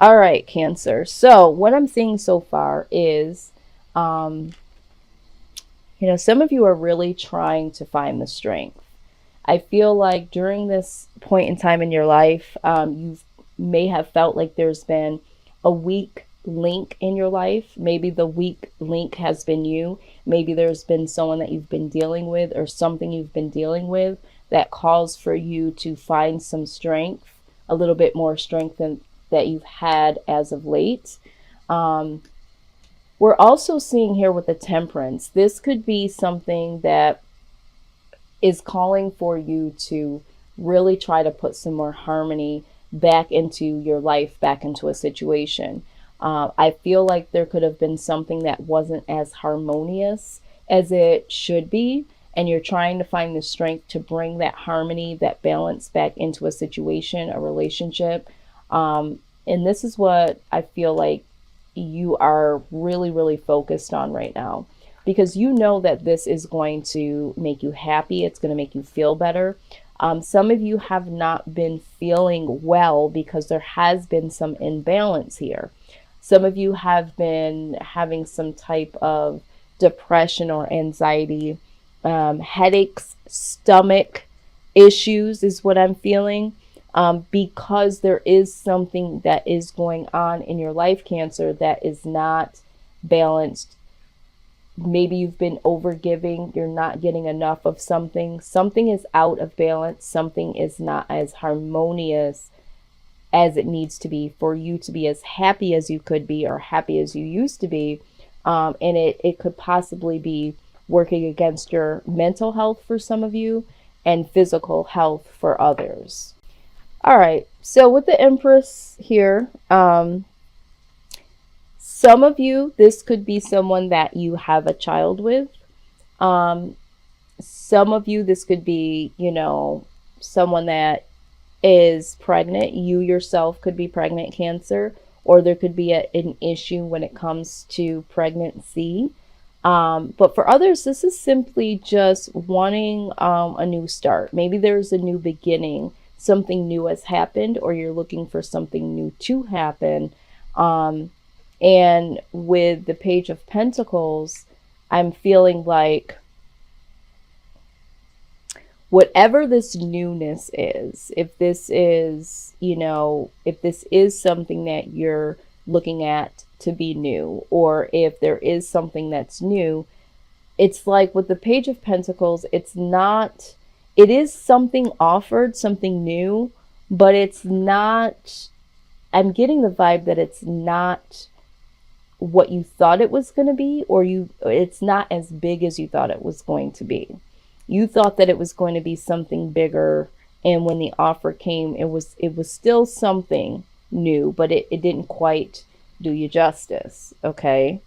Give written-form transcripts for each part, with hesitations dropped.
All right, Cancer. So what I'm seeing so far is, um, some of you are really trying to find the strength. I feel like during this point in time in your life, you may have felt like there's been a weak link in your life. Maybe the weak link has been you. Maybe there's been someone that you've been dealing with or something you've been dealing with that calls for you to find some strength, a little bit more strength than that you've had as of late. Um, we're also seeing here with the temperance, this could be something that is calling for you to really try to put some more harmony back into your life, back into a situation. I feel like there could have been something that wasn't as harmonious as it should be, and you're trying to find the strength to bring that harmony, that balance back into a situation, a relationship. And this is what I feel like you are really, really focused on right now, because you know that this is going to make you happy. It's going to make you feel better. Some of you have not been feeling well because there has been some imbalance here. Some of you have been having some type of depression or anxiety, headaches, stomach issues is what I'm feeling, because there is something that is going on in your life, Cancer, that is not balanced. Maybe you've been overgiving, you're not getting enough of something. Something is out of balance, something is not as harmonious as it needs to be for you to be as happy as you could be or happy as you used to be. And it could possibly be working against your mental health for some of you and physical health for others. All right, so with the Empress here, some of you, this could be someone that you have a child with. Um, some of you, this could be, someone that is pregnant. You yourself could be pregnant, Cancer, or there could be an issue when it comes to pregnancy. But for others, this is simply just wanting a new start. Maybe there's a new beginning, something new has happened, or you're looking for something new to happen. Um, and with the Page of Pentacles, I'm feeling like whatever this newness is, if this is something that you're looking at to be new, or if there is something that's new, it's like with the Page of Pentacles, it is something offered, something new, but it's not, I'm getting the vibe that it's not what you thought it was going to be, or it's not as big as you thought it was going to be. You thought that it was going to be something bigger, and when the offer came, it was still something new, but it didn't quite do you justice. Okay.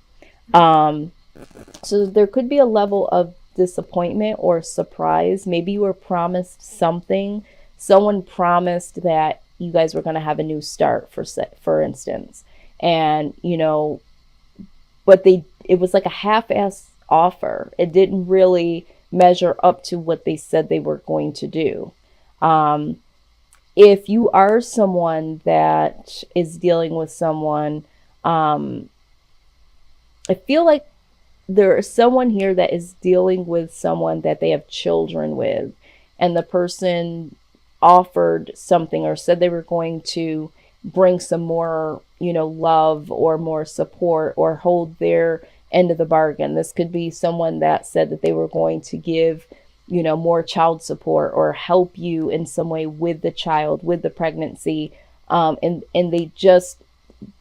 So there could be a level of disappointment or surprise. Maybe you were promised something. Someone promised that you guys were going to have a new start, for instance, and but it was like a half-ass offer. It didn't really measure up to what they said they were going to do. Um, if you are someone that is dealing with someone, um, I feel like there is someone here that is dealing with someone that they have children with, and the person offered something or said they were going to bring some more, love or more support or hold their end of the bargain. This could be someone that said that they were going to give, more child support or help you in some way with the child, with the pregnancy. And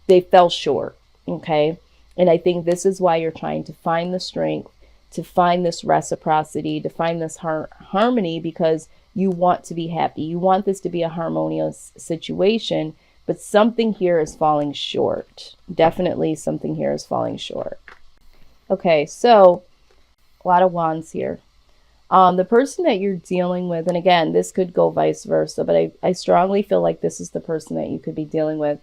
they fell short. Okay. And I think this is why you're trying to find the strength, to find this reciprocity, to find this harmony, because you want to be happy. You want this to be a harmonious situation, but something here is falling short. Definitely something here is falling short. Okay, so a lot of wands here. The person that you're dealing with, and again, this could go vice versa, but I strongly feel like this is the person that you could be dealing with,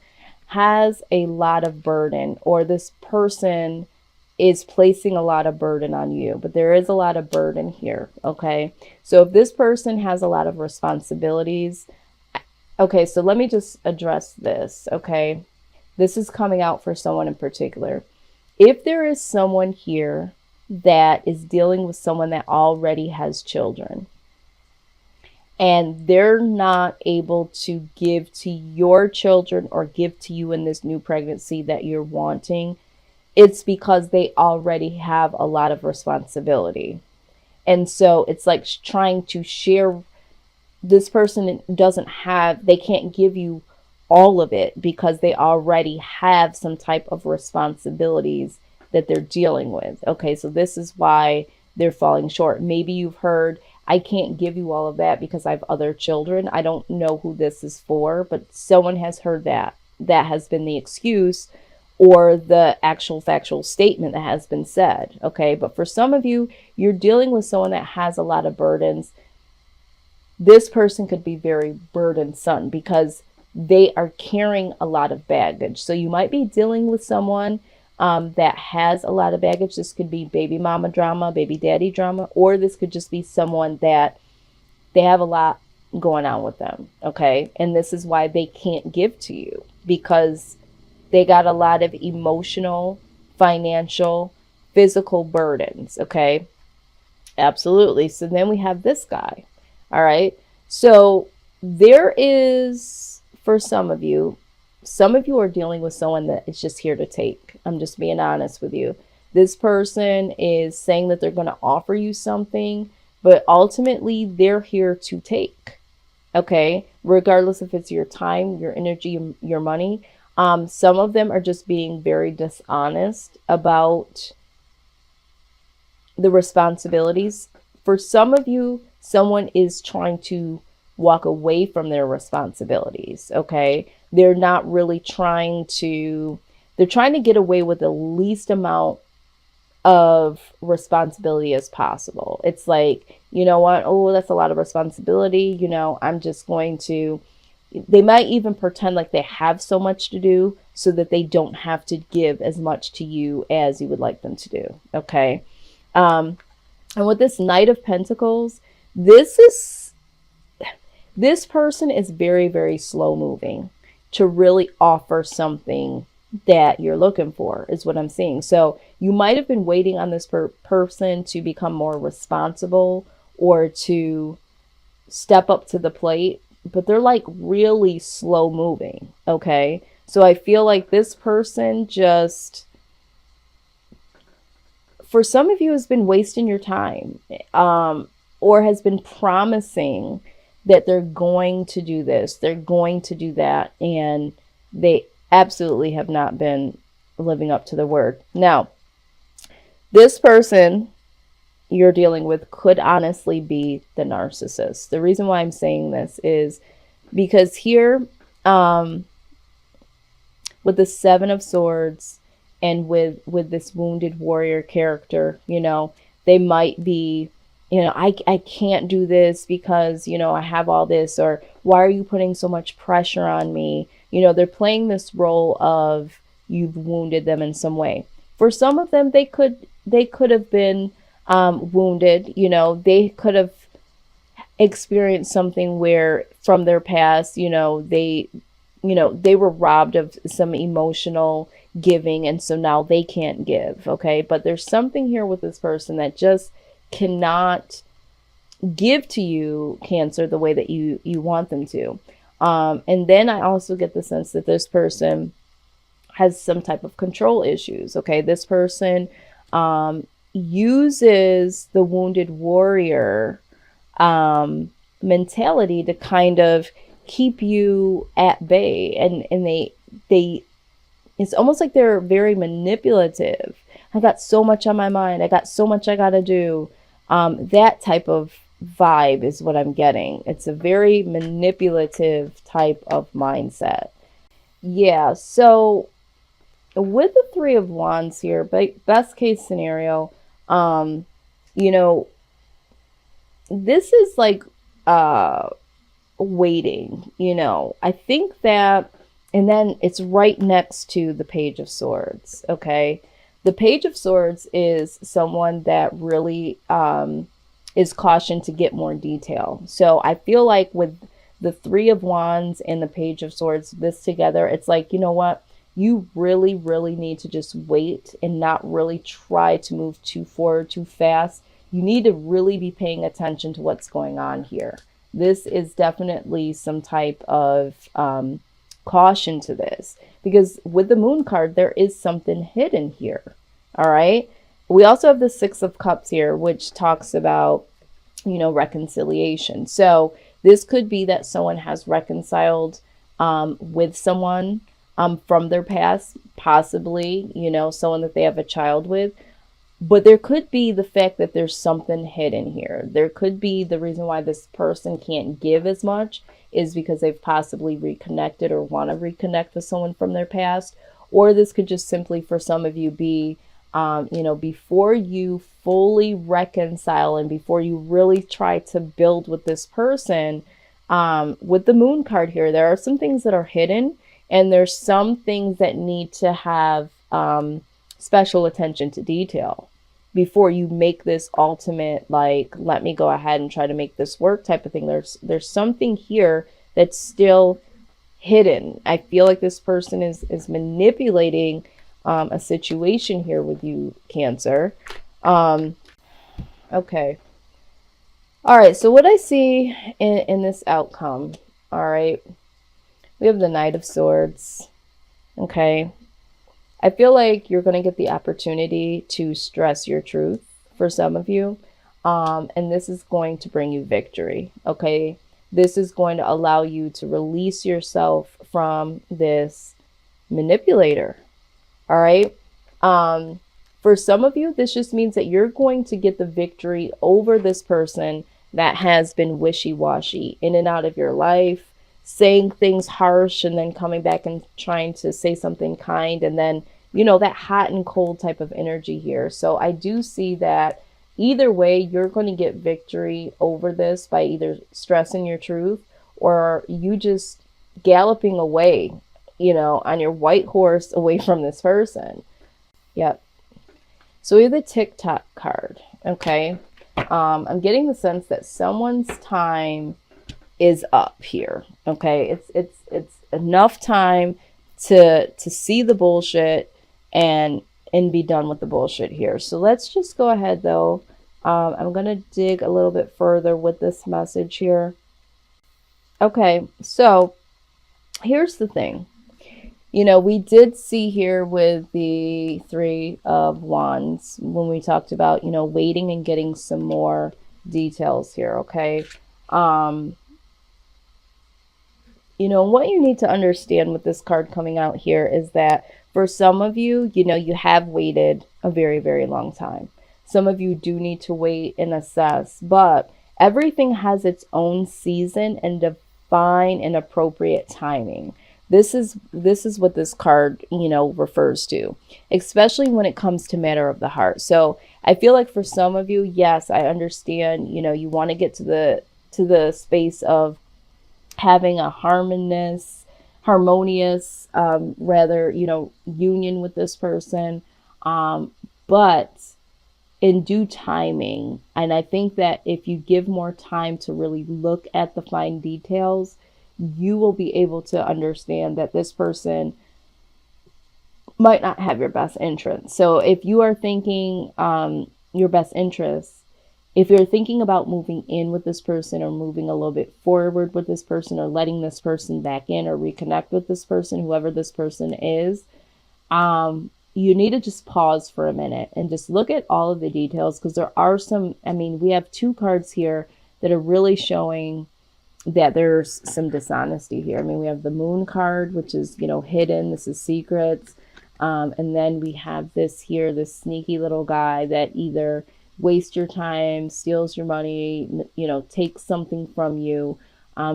has a lot of burden, or this person is placing a lot of burden on you, but there is a lot of burden here. Okay. So if this person has a lot of responsibilities, okay, so let me just address this. Okay. This is coming out for someone in particular. If there is someone here that is dealing with someone that already has children, and they're not able to give to your children or give to you in this new pregnancy that you're wanting, it's because they already have a lot of responsibility. And so it's like trying to share. This person they can't give you all of it because they already have some type of responsibilities that they're dealing with. Okay, so this is why they're falling short. Maybe you've heard, I can't give you all of that because I have other children. I don't know who this is for, but someone has heard that. That has been the excuse or the actual factual statement that has been said. Okay, but for some of you, you're dealing with someone that has a lot of burdens. This person could be very burdensome because they are carrying a lot of baggage. So you might be dealing with someone that has a lot of baggage. This could be baby mama drama, baby daddy drama, or this could just be someone that they have a lot going on with them. Okay. And this is why they can't give to you because they got a lot of emotional, financial, physical burdens. Okay. Absolutely. So then we have this guy. All right. So there is, for some of you are dealing with someone that is just here to take. I'm just being honest with you. This person is saying that they're going to offer you something, but ultimately they're here to take. Okay. Regardless if it's your time, your energy, your money. Some of them are just being very dishonest about the responsibilities. For some of you, someone is trying to walk away from their responsibilities. Okay. They're not really they're trying to get away with the least amount of responsibility as possible. It's like, you know what? Oh, that's a lot of responsibility. I'm just going to, they might even pretend like they have so much to do so that they don't have to give as much to you as you would like them to do. Okay. And with this Knight of Pentacles, this person is very, very slow moving to really offer something that you're looking for, is what I'm seeing. So you might have been waiting on this person to become more responsible or to step up to the plate, but they're like really slow moving. Okay. So I feel like this person just, for some of you, has been wasting your time, or has been promising that they're going to do this, they're going to do that, and they absolutely have not been living up to their word. Now, this person you're dealing with could honestly be the narcissist. The reason why I'm saying this is because here, with the Seven of Swords and with this wounded warrior character, they might be, I can't do this because, I have all this, or why are you putting so much pressure on me? They're playing this role of you've wounded them in some way. For some of them, they could have been wounded. They could have experienced something where from their past, they were robbed of some emotional giving, and so now they can't give. Okay, but there's something here with this person that just cannot give to you, Cancer, the way that you want them to. And then I also get the sense that this person has some type of control issues. Okay, this person uses the wounded warrior mentality to kind of keep you at bay, and they it's almost like they're very manipulative. I got so much on my mind, I got so much I gotta do. That type of vibe is what I'm getting. It's a very manipulative type of mindset. Yeah, so with the Three of Wands here, best case scenario, this is like waiting, I think that, and then it's right next to the Page of Swords. Okay, the Page of Swords is someone that really is cautioned to get more detail. So I feel like with the Three of Wands and the Page of Swords, this together, it's like, you know what? you really, really need to just wait and not really try to move too forward too fast. You need to really be paying attention to what's going on here. This is definitely some type of caution to this, because with the Moon card, there is something hidden here. All right. We also have the Six of Cups here, which talks about, reconciliation. So this could be that someone has reconciled with someone from their past, possibly, someone that they have a child with. But there could be the fact that there's something hidden here. There could be the reason why this person can't give as much is because they've possibly reconnected or want to reconnect with someone from their past. Or this could just simply, for some of you, be, before you fully reconcile and before you really try to build with this person, with the Moon card here, there are some things that are hidden, and there's some things that need to have special attention to detail before you make this ultimate, like, let me go ahead and try to make this work type of thing. There's something here that's still hidden. I feel like this person is manipulating a situation here with you, Cancer. Okay. All right. So what I see in this outcome, all right, we have the Knight of Swords. Okay. I feel like you're going to get the opportunity to stress your truth for some of you. And this is going to bring you victory. Okay. This is going to allow you to release yourself from this manipulator. All right. For some of you, this just means that you're going to get the victory over this person that has been wishy-washy in and out of your life, saying things harsh and then coming back and trying to say something kind, and then, that hot and cold type of energy here. So I do see that either way, you're going to get victory over this by either stressing your truth or you just galloping away, on your white horse away from this person. Yep. So we have the TikTok card. Okay. I'm getting the sense that someone's time is up here. Okay. It's enough time to see the bullshit and be done with the bullshit here. So let's just go ahead though. I'm going to dig a little bit further with this message here. Okay. So here's the thing. We did see here with the Three of Wands when we talked about, waiting and getting some more details here. Okay. What you need to understand with this card coming out here is that for some of you, you have waited a very, very long time. Some of you do need to wait and assess, but everything has its own season and divine and appropriate timing. This is what this card, refers to, especially when it comes to matter of the heart. So I feel like for some of you, yes, I understand, you want to get to the space of having a harmonious, union with this person. But in due timing, and I think that if you give more time to really look at the fine details, you will be able to understand that this person might not have your best interest. So if you are thinking your best interest, if you're thinking about moving in with this person or moving a little bit forward with this person or letting this person back in or reconnect with this person, whoever this person is, you need to just pause for a minute and just look at all of the details, because there are some, we have two cards here that are really showing that there's some dishonesty here. We have the Moon card, which is, hidden. This is secrets. And then we have this here, this sneaky little guy that either wastes your time, steals your money, takes something from you.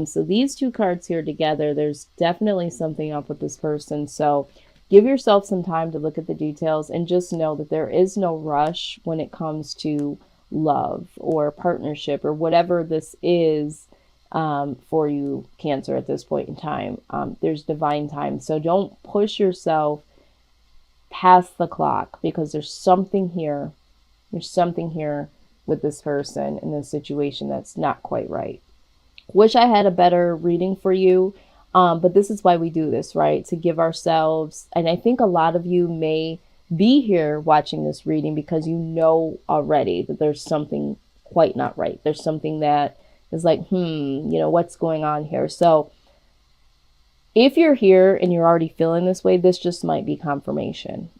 So these two cards here together, there's definitely something up with this person. So give yourself some time to look at the details and just know that there is no rush when it comes to love or partnership or whatever this is. For you, Cancer, at this point in time. There's divine time. So don't push yourself past the clock, because there's something here. There's something here with this person in this situation that's not quite right. Wish I had a better reading for you. But this is why we do this, right? To give ourselves, and I think a lot of you may be here watching this reading because you know already that there's something quite not right. There's something that is like, what's going on here? So if you're here and you're already feeling this way, this just might be confirmation.